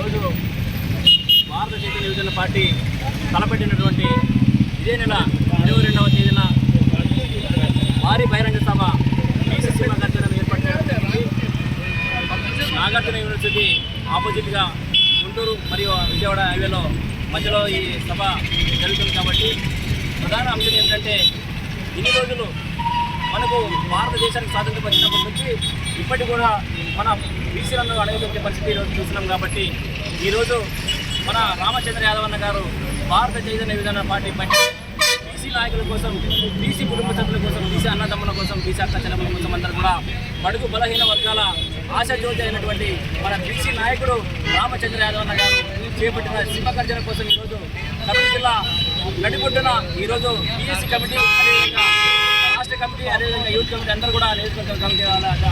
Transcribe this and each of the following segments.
ఈరోజు భారత చైతన్య యువజన పార్టీ తలపెట్టినటువంటి ఇదే నెల 22వ తేదీన భారీ బహిరంగ సభ బీసీ నాగార్జున ఏర్పాటు చేయడం జరిగింది. నాగార్జున యూనివర్సిటీ ఆపోజిట్గా గుంటూరు మరియు విజయవాడ హైవేలో మధ్యలో ఈ సభ జరుగుతుంది. కాబట్టి ప్రధాన అంశం ఏంటంటే ఇన్ని రోజులు మనకు భారతదేశానికి స్వాతంత్రం వచ్చినప్పటి నుంచి ఇప్పటికి కూడా మన బీసీలను అడగదొక్కే పరిస్థితి ఈరోజు చూస్తున్నాం. కాబట్టి ఈరోజు మన రామచంద్ర యాదవ్ అన్న గారు భారత చైతన్య యువజన పార్టీ పట్టి బీసీ నాయకుల కోసం, బీసీ కుటుంబ సభ్యుల కోసం, బీసీ అన్నదమ్ముల కోసం, బీసీ అక్క చెల్లెమ్మల కోసం అందరూ కూడా బడుగు బలహీన వర్గాల ఆశాజ్యోతి అయినటువంటి మన బీసీ నాయకుడు రామచంద్ర యాదవ్ అన్న గారు చేపట్టిన సింహగర్జన కోసం ఈరోజు కర్నూలు జిల్లా నడిబొడ్డున ఈరోజు బీఎస్సీ కమిటీ, అదేవిధంగా రాష్ట్ర కమిటీ, అదేవిధంగా యూత్ కమిటీ అందరూ కూడా నియోజకవర్గ కమిటీ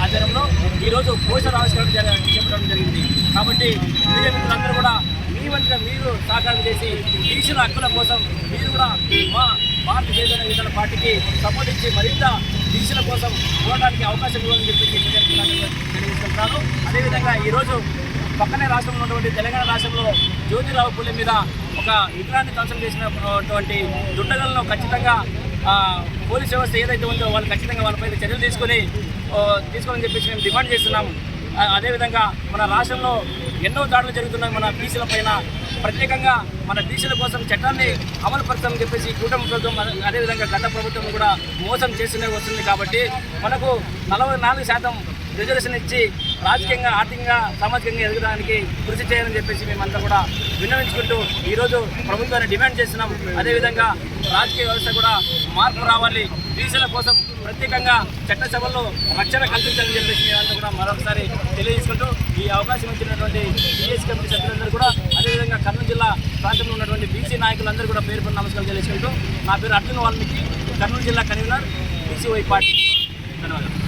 ఆధ్వర్యంలో ఈరోజు పోస్టర్ ఆవిష్కరణ చేపట్టడం జరిగింది. కాబట్టి మీడియా మిత్రులందరూ కూడా మీ వంతుగా మీరు సహకారం చేసి బీసీల హక్కుల కోసం మీరు కూడా మా భారత చైతన్య యువజన పార్టీకి సపోర్ట్ ఇచ్చి మరింత బీసీల కోసం పోవడానికి అవకాశం ఇవ్వాలని చెప్పి తెలియజేసుకుంటున్నాను. అదేవిధంగా ఈరోజు పక్కనే రాష్ట్రంలో ఉన్నటువంటి తెలంగాణ రాష్ట్రంలో జ్యోతిరావు పుల్లె మీద ఒక విగ్రహాన్ని ధ్వంసం చేసినటువంటి దుండగలను ఖచ్చితంగా పోలీస్ వ్యవస్థ ఏదైతే ఉందో వాళ్ళు ఖచ్చితంగా వాళ్ళపై చర్యలు తీసుకోవాలని చెప్పేసి మేము డిమాండ్ చేస్తున్నాము. అదేవిధంగా మన రాష్ట్రంలో ఎన్నో దాడులు జరుగుతున్నాయి మన బీసీల పైన. ప్రత్యేకంగా మన బీసీల కోసం చట్టాన్ని అమలు పరచాలని చెప్పేసి కూటమి ప్రభుత్వం, అదేవిధంగా గత ప్రభుత్వం కూడా మోసం చేస్తూనే వస్తుంది. కాబట్టి మనకు 44% రిజర్వేషన్ ఇచ్చి రాజకీయంగా, ఆర్థికంగా, సామాజికంగా ఎదగడానికి కృషి చేయాలని చెప్పేసి మేమంతా కూడా విన్నవించుకుంటూ ఈరోజు ప్రభుత్వాన్ని డిమాండ్ చేస్తున్నాం. అదేవిధంగా రాజకీయ వ్యవస్థ కూడా మార్పు రావాలి, బీసీల కోసం ప్రత్యేకంగా చట్టసభల్లో రక్షణ కల్పించాలని చెప్పేసి మేమంతా కూడా మరొకసారి తెలియజేసుకుంటూ ఈ అవకాశం ఇచ్చినటువంటి బీఎస్సీ కమిటీ సభ్యులందరూ కూడా, అదేవిధంగా కర్నూలు జిల్లా ప్రాంతంలో ఉన్నటువంటి బీసీ నాయకులందరూ కూడా పేరు నమస్కారం తెలియజేసుకుంటూ నా పేరు అర్జున్ వాల్మీకి, కర్నూలు జిల్లా కన్వీనర్, బీసీవై పార్టీ. ధన్యవాదాలు.